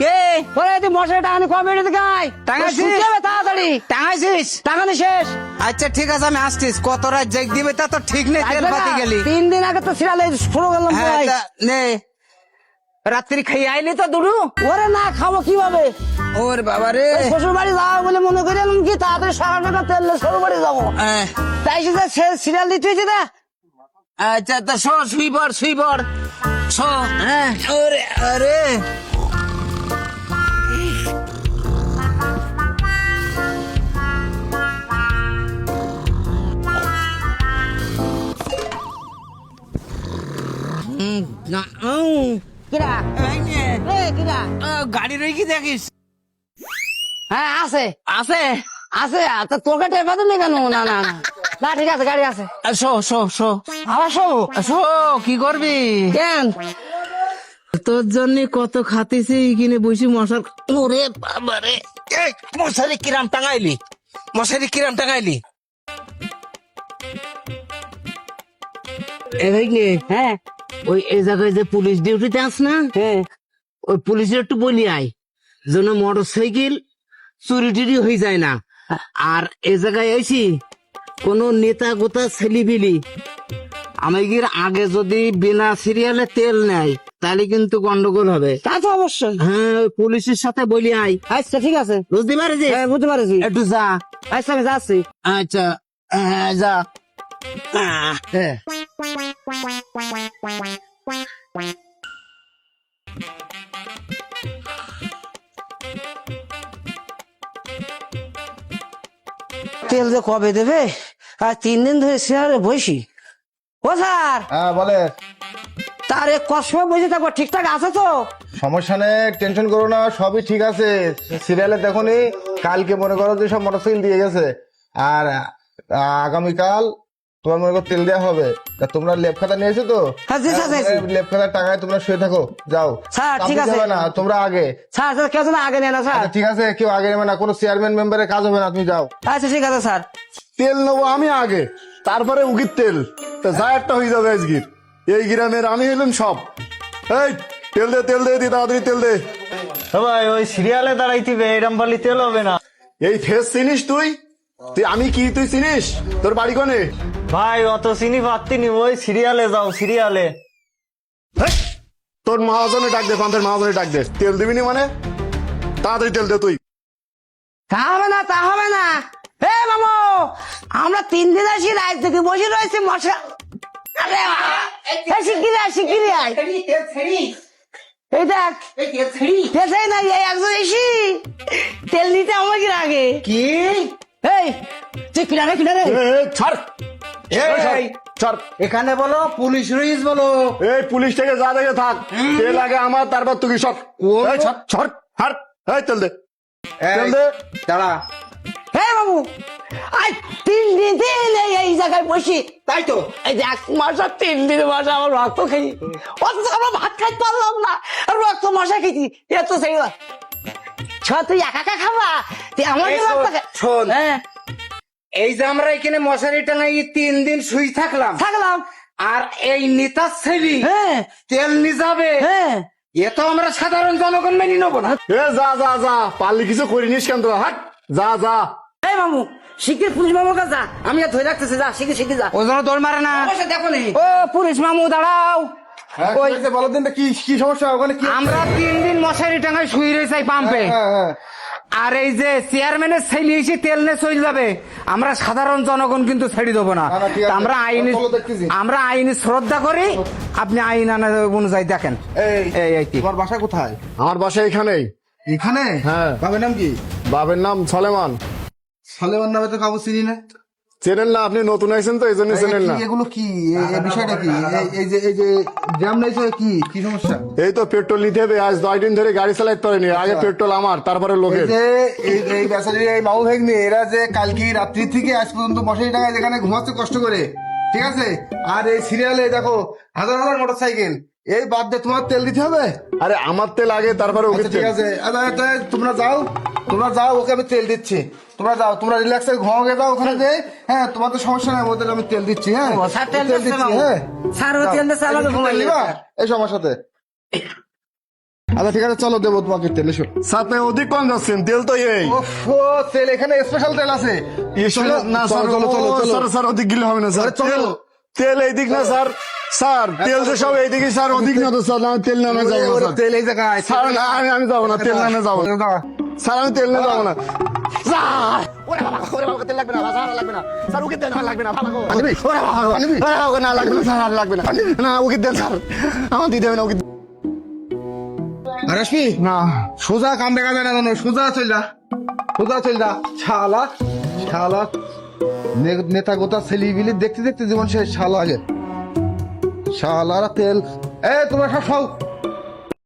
কে তোরা এই মশারি টাঙানি কবে গায় টাঙাইছিস? তাড়াতাড়ি টাঙাইছিস? টাঙানি শেষ। আচ্ছা ঠিক আছে, আমি আসছিস। কত রাত জেগ দিবে তা তো ঠিক নেই, তেল পাতি গেলি। 3 দিন আগে তো সিরিয়ালে শুরু করলাম হ্যাঁ ভাই। তা নে, রাত্রি খাইয়ে আইলি তো দুরু। ওরে না খাবো কিভাবে? ওর বাবা রে। শ্বশুর বাড়ি যাবো বলে মনে করিলাম কি তাড়াতাড়ি 7 টাকা তেল শ্বশুর বাড়ি যাবো, তাই সে সিরিয়াল দিতে হয়েছে না। আচ্ছা তা শুই পড় শো। হ্যাঁ ওরে আরে কিরা কিরা গাড়ি রই কি দেখিস? হ্যাঁ আছে আছে আছে। তা তোকে টের পাতেন না কেন? না না না না ঠিক আছে, গাড়ি আছে। শো আবার শোবো শো। কি করবি? কেন? তোর জন্য কত খাতিছি কিনে বসি মশার। ওরে বাবারে, মশারি কিরাম টাঙাইলি? হ্যাঁ ওই এই জায়গায় যে পুলিশ ডিউটিতে আস না, হ্যাঁ ওই পুলিশের একটু বলি আয় যেন মোটর সাইকেল চুরি টুরি হয়ে যায় না। আর এ জায়গায় আইছি কোন নেতা গোতা ছেলিবিলি আমাদের আগে যদি বিনা সিরিয়ালে তেল নেয় তাহলে কিন্তু গন্ডগোল হবে। তা তো অবশ্যই। হ্যাঁ, ওই পুলিশের সাথে বলি আয়। আচ্ছা ঠিক আছে, বুঝতে পারছিস? হ্যাঁ বুঝতে পারছি। একটু যা। আচ্ছা আমি যাচ্ছি। আচ্ছা হ্যাঁ যা। হ্যাঁ তেল যে কবে দেবে? আর 3 দিন ধরে সিরিয়ালে বসি। ও স্যার, হ্যাঁ বলে। তার কষ্ট বসে থাকবো, ঠিকঠাক আছে তো? সমস্যা নেই, টেনশন করো না, সবই ঠিক আছে। সিরিয়ালে দেখোনি কালকে মনে করো যে সব মোটরসাইকেল দিয়ে গেছে, আর আগামীকাল তোমার মনে করো তেল দেওয়া হবে। তা তোমরা লেপ খাতা নিয়েছো তো? হ্যাঁ, জি, স্যার, নিয়েছি। লেপ খাতার টাকায় তোমরা শুয়ে থাকো, যাও। স্যার, ঠিক আপনি আছে। যাবে না, তোমরা আগে। স্যার স্যার কেউ যেন আগে নেয় না স্যার। আচ্ছা, ঠিক আছে, কেউ আগে নেবে না, কোনো চেয়ারম্যান মেম্বারের কাজ হবে না, তুমি যাও। আচ্ছা ঠিক আছে স্যার। তেল নেবো আমি আগে, তারপরে উগির তেল। তা যা একটা হয়ে যাবে আজগির। এই গ্রামের আমি হইলাম সব। এই তেল দে দি তাড়াতাড়ি তেল দে। ভাই ওই সিরিয়ালে দাঁড়াইতিবে, এরম বলি তেল হবে না। এই ফেস চিনিস তুই? তুই আমি কি তুই চিনিস? তোর বাড়ি কোনে? ভাই অত চিনি পারতিনি, ওই সিরিয়ালে যাও সিরিয়ালে। হেই, তোর মহাজনে ডাক দে, পান্থের মহাজনে ডাক দে। তেল দিবি নি মানে? তাড়াতাড়ি তেল দে তুই। তা হবে না, তা হবে না। হে মামু, আমরা 3 দিন আসি, রাত থেকে বসে রয়েছি মশা। আরে শিগগিরি আয়। এই দেখ তেল চাই না, এই একজন এসি তেল নিতে আমাকে আগে। কি এই তুই কিনারে ছাড় এই, ছাড়। এখানে বলো পুলিশ রইস বলো। এই পুলিশ থেকে যা দেখে থাক, তেল আগে আমার, তারপর তুই সব। এই ছাড় ছাড় ছাড়। এই তেল দে, তেল দে। দাঁড়া। হে বাবু, আজ 3 দিন এই জায়গায় বসি। তাই তো এই যে 1 মাস আর 3 দিন মাসে আমার রক্ত খাই, অথচ আমরা ভাত খাইতে পারলাম না, আর রক্ত মশা খেয়েছি। এত সেই তুই একা একা খাবা, তুই আমার এই শোন, হ্যাঁ এই যে আমরা এখানে মশারি টাঙাই 3 দিন শুই থাকলাম, থাকলাম। আর এই নেতার ছেলে হ্যাঁ তেল নিয়ে যাবে, হ্যাঁ এ তো আমরা সাধারণ জনগণ মেনে নেবো না। এ যা যা যা, পারলি কিছু করিনিস কেন তোরা? হাট, যা যা। এই মামু, শিগগির পুলিশ মামুর কাছে যা, আমি আর ধরে রাখতেছি, যা শিগগির যা। ও যেন দৌড় মারে না। অবশ্যই দেখো নি। ও পুলিশ মামু দাঁড়াও। হ্যাঁ, কি হয়েছে বলো দিনটা, কি কি সমস্যা ওখানে? কি আমরা 3 দিন মশারি টাঙাই শুই রয়েছি পাম্পে, হ্যাঁ হ্যাঁ আর এই যে চেয়ারম্যানের ছেলে এসে তেল নিয়ে চলে যাবে, আমরা সাধারণ জনগণ কিন্তু ছেড়ে দেবো না। না, ঠিক আছে। তা চলো দেখতেছি। আমরা আইনি শ্রদ্ধা করি, আপনি আইন অনুযায়ী দেখেন। এই এই কি তোমার বাসা কোথায়? আমার বাসা এখানেই। এখানে? হ্যাঁ। বাবার নাম কি? বাবার নাম সলেমান। সালেমান নামে তো কাউকে চিনি না। চেনেন না? আপনি নতুন আইছেন তো, এই জন্য চেনেন না। এগুলো কি, এই বিষয়টা কি? এই যে জ্যাম নাইছে, কি কি সমস্যা? এই তো পেট্রোল নিতে হবে, আজ 10 দিন ধরে গাড়ি চালাইতে পারেনি। আগে পেট্রোল আমার, তারপরে এই লোকের। যে এই বেচারি এই মামু ভাগ্নে, এরা যে কালকে রাত্রি থেকে আজ পর্যন্ত মশারি টাঙায় যেখানে ঘুমাচ্ছে কষ্ট করে, ঠিক আছে? আর এই সিরিয়ালে দেখো হাজার হাজার মোটরসাইকেল, এই বাদ দিয়ে তোমার তেল দিতে হবে। আরে আমার তেল আগে, তারপরে ওকে আচ্ছা, ঠিক আছে, তোমরা যাও, ওকে আমি তেল দিচ্ছি। তোমরা যাও, তোমরা রিল্যাক্সে ঘুমাকে যাও ওখানে যে। হ্যাঁ, তোমাদের সমস্যা নাই, ওদের আমি তেল দিচ্ছি। হ্যাঁ ও, স্যার তেল দিচ্ছে দিচ্ছি। মামু। হ্যাঁ স্যার ও তেল দিচ্ছে, আমাকে ঘুমাই নিবা? এই আমার সাথে। আচ্ছা ঠিক আছে চলো দেবো তোমাকে তেল এসো। সাথে অধিক কম যাচ্ছেন, তেল তো এই ও তেল এখানে স্পেশাল তেল আছে। চলো, না স্যার, চলো চলো চলো স্যার স্যার ওদিক গেলে হবে না স্যার, আরে চলো। তেল তেল এইদিক না স্যার, স্যার তেল তো সব এইদিকে স্যার, ওদিক না তো স্যার, আমি তেল নামে যাবো না ওরে, স্যার। তেল এই জায়গায়। স্যার না, আমি যাবো না, তেল নামে যাবো না স্যার, আমি তেল নিয়ে যাবো না স্যার। ওরে বাবা, ওরে বাবা, তেল লাগবে না স্যার, লাগবে না স্যার, ওকে তেল লাগবে না বাবা গো। আনবি? ওরে বাবা, আনবি? ওরে বাবা, না লাগবে না স্যার, আর লাগবে না, না ওকে দেন স্যার, আমার দিতে হবে না ওকে। আর আসবি না সোজা কাম দেখা যায় না জানো, সোজা চল যা, সোজা চল যা। শালা শালা নেতা গোতা ছেলি বিলি দেখতে দেখতে জীবন শেষ। শালা আগে শালারা তেল। এ তোমরা সব সব